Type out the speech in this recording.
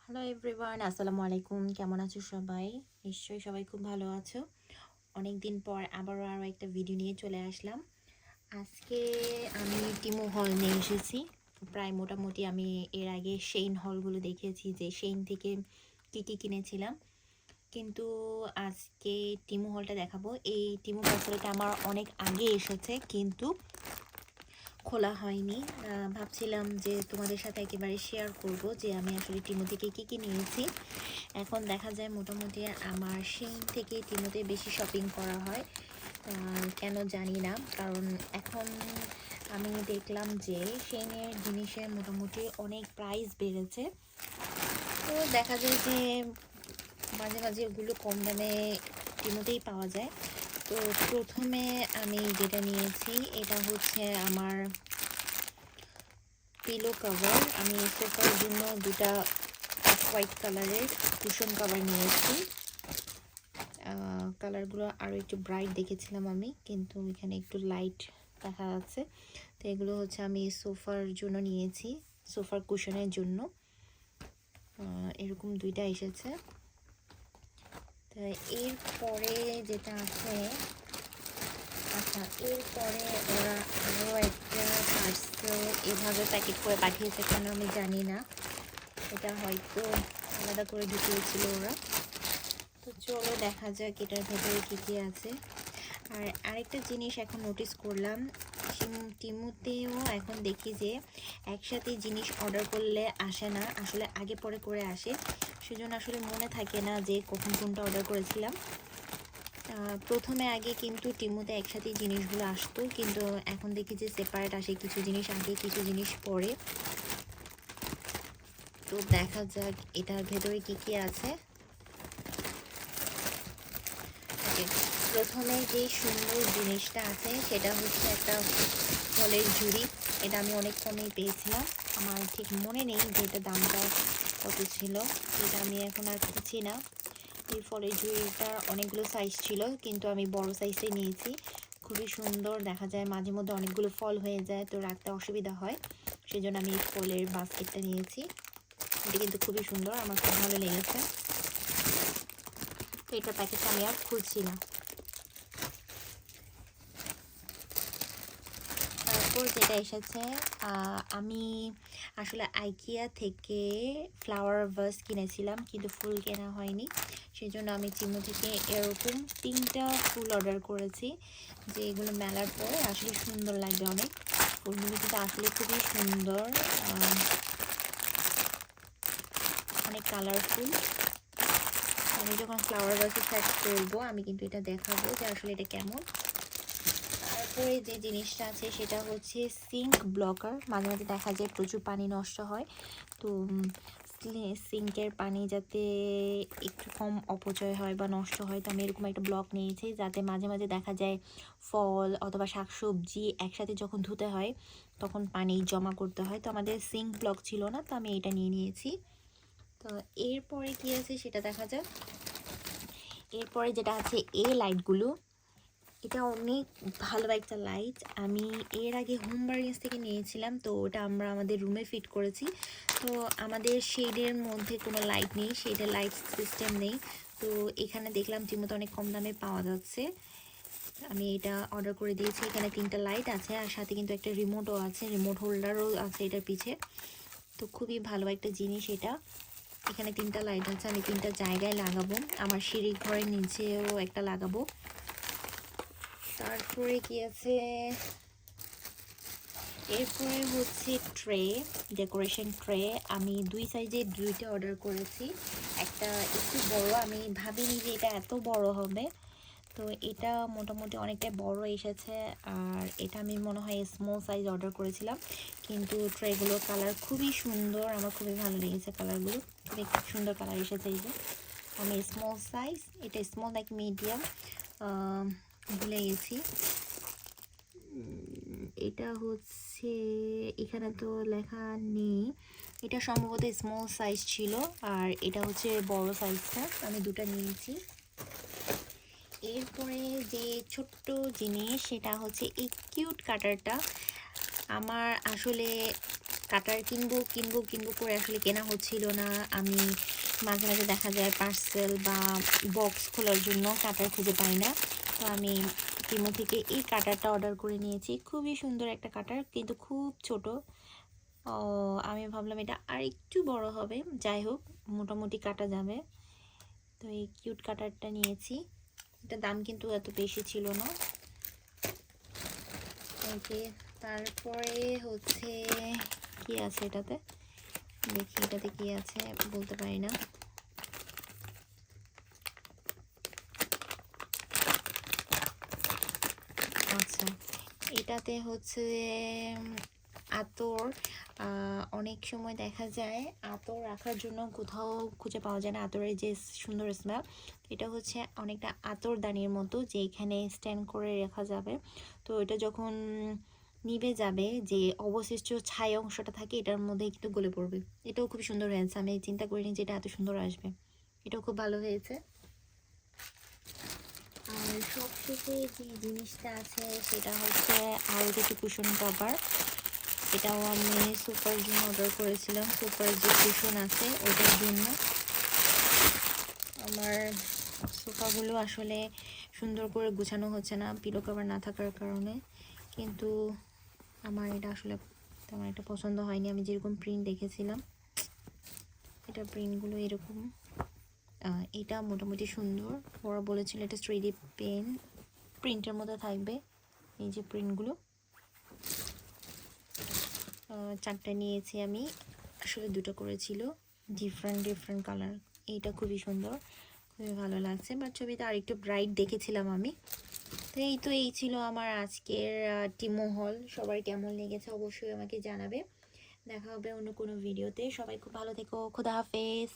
Hello everyone, আসসালামু আলাইকুম। কেমন আছো সবাই? নিশ্চয়ই সবাই খুব ভালো আছো। অনেক দিন পর আবারও আরও একটা ভিডিও নিয়ে চলে আসলাম। আজকে আমি টিমু হল নিয়ে এসেছি। প্রায় মোটামুটি আমি এর আগে শেইন হলগুলো দেখেছি যে শেইন থেকে কী কী কিনেছিলাম, কিন্তু আজকে টিমু হলটা দেখাবো। এই টিমু ব্যাপারটা আমার অনেক আগে এসেছে, কিন্তু খোলা হয়নি। ভাবছিলাম যে তোমাদের সাথে একেবারে শেয়ার করব যে আমি আসলে টিমু থেকে কী কী নিয়েছি। এখন দেখা যায় মোটামুটি আমার শেইন থেকে টিমুতে বেশি শপিং করা হয়, কেন জানি না। কারণ এখন আমি দেখলাম যে শেইনের জিনিসের মোটামুটি অনেক প্রাইস বেড়েছে, তো দেখা যায় যে মাঝে মাঝে ওগুলো কম দামে টিমুতেই পাওয়া যায়। তো প্রথমে আমি যেটা নিয়েছি এটা হচ্ছে আমার পিলো কভার। আমি সোফার জন্য দুটা হোয়াইট কালারের কুশন কভার নিয়েছি। কালারগুলো আরও একটু ব্রাইট দেখেছিলাম আমি, কিন্তু এখানে একটু লাইট দেখা যাচ্ছে। তো এগুলো হচ্ছে আমি সোফার জন্য নিয়েছি, সোফার কুশনের জন্য। এরকম দুইটা এসেছে। তো এরপরে যেটা আছে, আচ্ছা এরপরে ওরা আরও একটা পার্সেল এভাবে প্যাকেট করে পাঠিয়েছে, কেন আমি জানি না। এটা হয়তো আলাদা করে ঢুকিয়েছিল ওরা। তো চলো দেখা যাক এটার ভেতরে কী কী আছে। আর আরেকটা জিনিস এখন নোটিস করলাম, টিমুতেও এখন দেখি যে একসাথে জিনিস অর্ডার করলে আসে না, আসলে আগে পরে করে আসে। সেজন্য আসলে মনে থাকে না যে কখন কোনটা অর্ডার করেছিলাম। প্রথমে আগে কিন্তু টিমুতে একসাথে জিনিসগুলো আসতো, কিন্তু এখন দেখি যে সেপারেট আসে, কিছু জিনিস আগে কিছু জিনিস পরে। তো দেখা যাক এটার ভেতরে কি কি আছে। প্রথমে যে সুন্দর জিনিসটা আছে সেটা হচ্ছে একটা ফলের ঝুড়ি। এটা আমি অনেক কমেই পেয়েছিলাম, আমার ঠিক মনে নেই যে এটা দামটা কত ছিল, এটা আমি এখন আর খুঁজছি না। এই ফলের ঝুড়িটার অনেকগুলো সাইজ ছিল, কিন্তু আমি বড় সাইজটাই নিয়েছি। খুবই সুন্দর দেখা যায়, মাঝে মধ্যে অনেকগুলো ফল হয়ে যায়, তো রাখতে অসুবিধা হয়, সেজন্য আমি এই ফলের বাস্কেটটা নিয়েছি। এটা কিন্তু খুবই সুন্দর, আমার খুব ভালো লেগেছে। তো এটার প্যাকেটটা আমি আর খুঁজছি না। তারপর যেটা এসেছে, আমি আসলে আইকিয়া থেকে ফ্লাওয়ার ভাস কিনেছিলাম, কিন্তু ফুল কেনা হয়নি। সেই জন্য আমি চিমু থেকে এরকম 3টা ফুল অর্ডার করেছি, যে এগুলো মেলার পর আসলে সুন্দর লাগবে অনেক। ফুলগুলো কিন্তু আসলে খুবই সুন্দর, অনেক কালারফুল। আমি যখন ফ্লাওয়ার ভাসে সেট করবো আমি কিন্তু এটা দেখাবো যে আসলে এটা কেমন। তারপরে যে জিনিসটা আছে সেটা হচ্ছে সিঙ্ক ব্লকার। মাঝে মাঝে দেখা যায় প্রচুর পানি নষ্ট হয়, তো সিঙ্কের পানি যাতে একটু কম অপচয় হয় বা নষ্ট হয়, তো আমি এরকম একটা ব্লক নিয়েছি, যাতে মাঝে মাঝে দেখা যায় ফল অথবা শাকসবজি একসাথে যখন ধুতে হয় তখন পানি জমা করতে হয়। তো আমাদের সিঙ্ক ব্লক ছিল না, তো আমি এটা নিয়ে নিয়েছি। তো এরপরে কি আছে সেটা দেখা যাক। এরপরে যেটা আছে এই লাইটগুলো, এটা অনেক ভালো একটা লাইট। আমি এর আগে হোম বার্গেন্স থেকে নিয়েছিলাম, তো ওটা আমরা আমাদের রুমে ফিট করেছি। তো আমাদের শেডের মধ্যে কোনো লাইট নেই, শেডের লাইট সিস্টেম নেই। তো এখানে দেখলাম টিমোতে অনেক কম দামে পাওয়া যাচ্ছে, আমি এটা অর্ডার করে দিয়েছি। এখানে 3টা লাইট আছে, আর সাথে কিন্তু একটা রিমোটও আছে, রিমোট হোল্ডারও আছে এটার পিছে। তো খুবই ভালো একটা জিনিস এটা। এখানে 3টা লাইট আছে, আমি 3টা জায়গায় লাগাবো, আমার সিঁড়ি ঘরের নিচেও একটা লাগাবো। তারপরে কি আছে, এরপরে হচ্ছে ট্রে, ডেকোরেশন ট্রে। আমি 2 সাইজে 2টা অর্ডার করেছি। একটা একটু বড়, আমি ভাবিনি যে এটা এত বড় হবে, তো এটা মোটামুটি অনেকটা বড় এসেছে। আর এটা আমি মনে হয় স্মল সাইজ অর্ডার করেছিলাম, কিন্তু ট্রেগুলোর কালার খুবই সুন্দর, আমার খুবই ভালো লেগেছে কালারগুলো, খুবই সুন্দর কালার এসেছে। এই যে আমি স্মল সাইজ, এটা স্মল লাইক মিডিয়াম, ভুলে গেছি। এটা হচ্ছে, এখানে তো লেখা নেই, এটা সম্ভবত স্মল সাইজ ছিল, আর এটা হচ্ছে বড় সাইজটা, আমি দুটো নিয়েছি। এরপরে যে ছোট্ট জিনিস সেটা হচ্ছে এই কিউট কাটারটা। আমার আসলে কাটার কিনবো কিনবো কিনবো করে আসলে কেনা হচ্ছিল না। আমি মাঝে মাঝে দেখা যায় পার্সেল বা বক্স খোলার জন্য কাটার খুঁজে পাই না। তো আমি টিমো থেকে এই কাটারটা অর্ডার করে নিয়েছি। খুবই সুন্দর একটা কাটার, কিন্তু খুব ছোট। ও, আমি ভাবলাম এটা আর একটু বড় হবে, যাই হোক মোটামুটি কাটা যাবে। তো এই কিউট কাটারটা নিয়েছি। এটা দাম কিন্তু এত বেশি ছিল না। ওকে, তারপরে হচ্ছে কি আছে এটাতে, দেখি এটাতে কি আছে, বলতে পারি না। আচ্ছা, এটাতে হচ্ছে আতর। অনেক সময় দেখা যায় আতর রাখার জন্য কোথাও খুঁজে পাওয়া যায় না আতরের যে সুন্দর স্মেল। এটা হচ্ছে অনেকটা আতরদানির মতো, যে এখানে স্ট্যান্ড করে রাখা যাবে। তো এটা যখন নিভে যাবে, যে অবশিষ্ট ছাই অংশটা থাকে এটার মধ্যে একটু গলে পড়বে। এটাও খুব সুন্দর হয়েছে, আমি চিন্তা করিনি যে এটা এত সুন্দর আসবে। এটাও খুব ভালো হয়েছে। আর সবথেকে যে জিনিসটা আছে সেটা হচ্ছে আরও কিছু কুশন কভার। এটাও আমি সোফার জন্য অর্ডার করেছিলাম, সোফার যে কুশন আছে ওটার জন্য। আমার সোফাগুলো আসলে সুন্দর করে গুছানো হচ্ছে না পিলো কভার না থাকার কারণে, কিন্তু আমার এটা আসলে তেমন একটা পছন্দ হয়নি। আমি যেরকম প্রিন্ট দেখেছিলাম, এটা প্রিন্টগুলো এরকম। এটা মোটামুটি সুন্দর। ওরা বলেছিল এটা 3D প্রিন্টের মধ্যে থাকবে। এই যে প্রিন্টগুলো, 4টা নিয়েছি আমি, আসলে 2টো করেছিল, ডিফারেন্ট ডিফারেন্ট কালার। এইটা খুবই সুন্দর, খুবই ভালো লাগছে, বাট ছবিতে আরেকটু ব্রাইট দেখেছিলাম আমি। তো এই ছিল আমার আজকের টিমো হল। সবার কেমন লেগেছে অবশ্যই আমাকে জানাবে। দেখা হবে অন্য কোনো ভিডিওতে। সবাই খুব ভালো থেকো, খোদা হাফেজ।